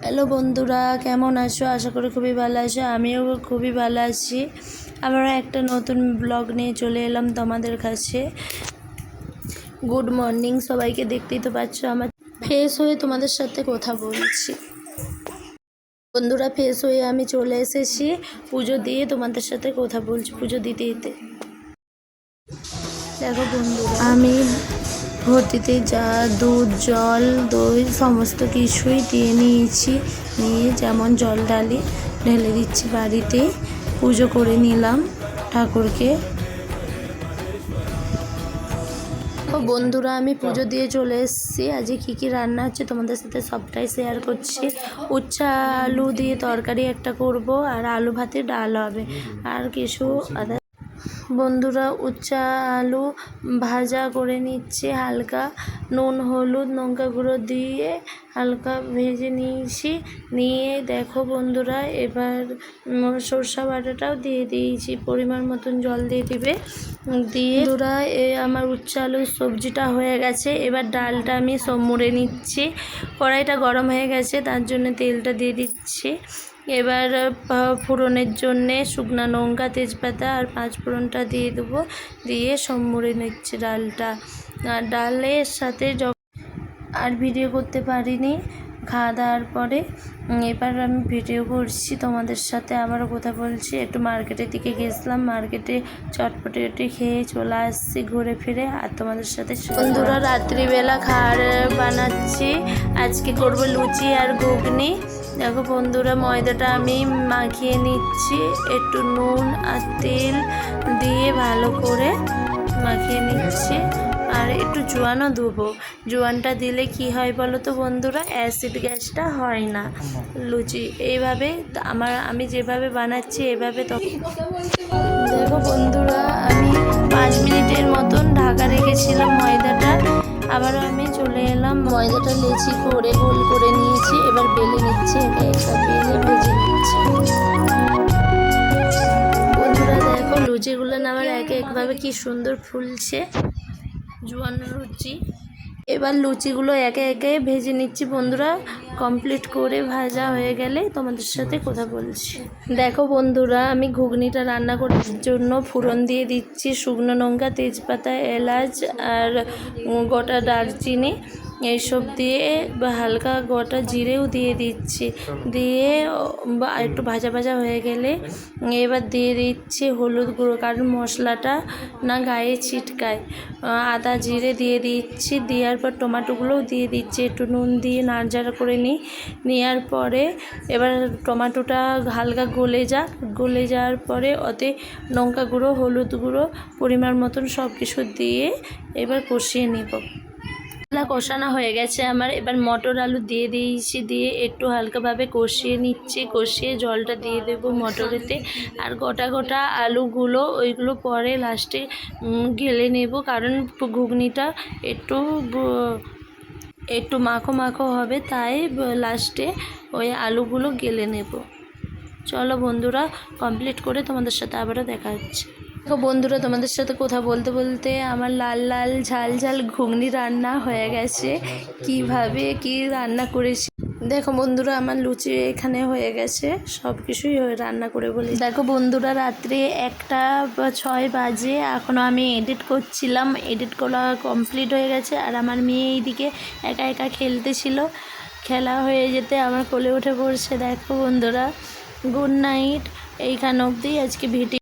Hello বন্ধুরা, কেমন আছো? আশা করি খুবই ভালো আছো। আমিও খুবই ভালো আছি। আমরা একটা নতুন ব্লগ নিয়ে চলে এলাম তোমাদের কাছে। গুড মর্নিং সবাইকে, দেখতেই তো পাচ্ছ আমার ফ্রেশ হয়ে তোমাদের সাথে কথা বলছি। বন্ধুরা, ফ্রেশ হয়ে আমি চলে এসেছি পুজো দিয়ে তোমাদের সাথে কথা বলছি। পুজো দিতে দিতে দেখো বন্ধুরা, আমি ভর্তিতে যা দুধ, জল, দই সমস্ত কিছুই দিয়ে নিয়েছি। নিয়ে যেমন জল ঢেলে দিচ্ছি, বাড়িতে পুজো করে নিলাম ঠাকুরকে। বন্ধুরা, আমি পুজো দিয়ে চলে এসেছি। আজকে কী কী রান্না হচ্ছে তোমাদের সাথে সবটাই শেয়ার করছি। উচ্ছা আলু দিয়ে তরকারি একটা করব, আর আলু ভাতে ডাল হবে, আর কিছু আদার। বন্ধুরা, উচ্ছা আলু ভাজা করে নিচ্ছে, হালকা নুন, হলুদ, লঙ্কা গুঁড়ো দিয়ে হালকা ভেজে নিয়েছি। নিয়ে দেখো বন্ধুরা, এবার সরষা বাটাটাও দিয়ে দিয়েছি, পরিমাণ মতন জল দিয়ে দিবে। দিয়ে বন্ধুরা, আমার উচ্ছা আলুর সবজিটা হয়ে গেছে। এবার ডালটা আমি সব মুড়ে নিচ্ছি। কড়াইটা গরম হয়ে গেছে, তার জন্য তেলটা দিয়ে দিচ্ছি। এবার ফোড়নের জন্যে শুকনো লঙ্কা, তেজপাতা আর পাঁচ ফোড়নটা দিয়ে দেবো। দিয়ে সব মুড়ে নিচ্ছি ডালটা। আর ডালের সাথে আর ভিডিও করতে পারিনি খাওয়া দাওয়ার পরে। এবার আমি ভিডিও করছি তোমাদের সাথে, আবারও কথা বলছি। একটু মার্কেটের দিকে গেছিলাম, মার্কেটে চটপটি খেয়ে চলে আসছি ঘুরে ফিরে, আর তোমাদের সাথে। বন্ধুরা, রাত্রিবেলা খাবার বানাচ্ছি। আজকে করব লুচি আর ঘুগনি। দেখো বন্ধুরা, ময়দাটা আমি মাখিয়ে নিচ্ছি, একটু নুন আর তেল দিয়ে ভালো করে মাখিয়ে নিচ্ছি। আর একটু জোয়ানও দেবো। জোয়ানটা দিলে কি হয় বলো তো বন্ধুরা, অ্যাসিড গ্যাসটা হয় না। লুচি এইভাবে আমি যেভাবে বানাচ্ছি এভাবে। তো দেখো বন্ধুরা, আমি 5 মিনিটের মতন ঢাকা রেখেছিলাম ময়দাটা। আবারও আমি চলে এলাম, ময়দাটা লেচি করে গোল করে নিয়েছি। এবার বেলে নিচ্ছি, একটা বেলে ভেজে নিচ্ছি। বন্ধুরা দেখো, লুচিগুলো আমার একভাবে কি সুন্দর ফুলছে, জোয়ান লুচি। এবার লুচিগুলো একে একে ভেজে নিচ্ছি। বন্ধুরা, কমপ্লিট করে ভাজা হয়ে গেলে তোমাদের সাথে কথা বলছি। দেখো বন্ধুরা, আমি ঘুগনিটা রান্না করার জন্য ফোড়ন দিয়ে দিচ্ছি শুকনো লঙ্কা, তেজপাতা, এলাচ আর গোটা দারচিনি এইসব দিয়ে, হালকা গোটা জিরেও দিয়ে দিচ্ছি। দিয়ে একটু ভাজা ভাজা হয়ে গেলে এবার দিয়ে দিচ্ছি হলুদ গুঁড়ো, কারণ মশলাটা না গায়ে ছিটকায়। আদা জিরে দিয়ে দিচ্ছি। দেওয়ার পর টমেটোগুলোও দিয়ে দিচ্ছি, একটু নুন দিয়ে নাড়াচাড়া করে নেওয়ার পরে এবার টমেটোটা হালকা গলে যাওয়ার পরে ওতে লঙ্কা গুঁড়ো, হলুদ গুঁড়ো পরিমাণ মতন সব কিছু দিয়ে এবার কষিয়ে নেব। কষানো হয়ে গেছে আমার। এবার মটর আলু দিয়ে দিয়েছি, দিয়ে একটু হালকাভাবে কষিয়ে নিচ্ছি। কষিয়ে জলটা দিয়ে দেবো মটরেতে। আর গোটা গোটা আলুগুলো ওইগুলো পরে লাস্টে গেলে নেব, কারণ ঘুগনিটা একটু মাখো মাখো হবে, তাই লাস্টে ওই আলুগুলো গেলে নেব। চলো বন্ধুরা, কমপ্লিট করে তোমাদের সাথে আবারও দেখা হচ্ছে। দেখো বন্ধুরা, তোমাদের সাথে কথা বলতে বলতে আমার লাল লাল ঝাল ঝাল ঘুগনি রান্না হয়ে গেছে। কিভাবে কি রান্না করেছি দেখো বন্ধুরা, আমার লুচি এখানে হয়ে গেছে, সব কিছুই রান্না করে বলি। দেখো বন্ধুরা, রাত্রে 1:06 বাজে, এখনও আমি এডিট করছিলাম। এডিট করা কমপ্লিট হয়ে গেছে। আর আমার মেয়ে এইদিকে একা একা খেলতেছিল, খেলা হয়ে যেতে আমার কোলে উঠে পড়ছে। দেখো বন্ধুরা, গুড নাইট। এইখান অবধি আজকে ভিডিও।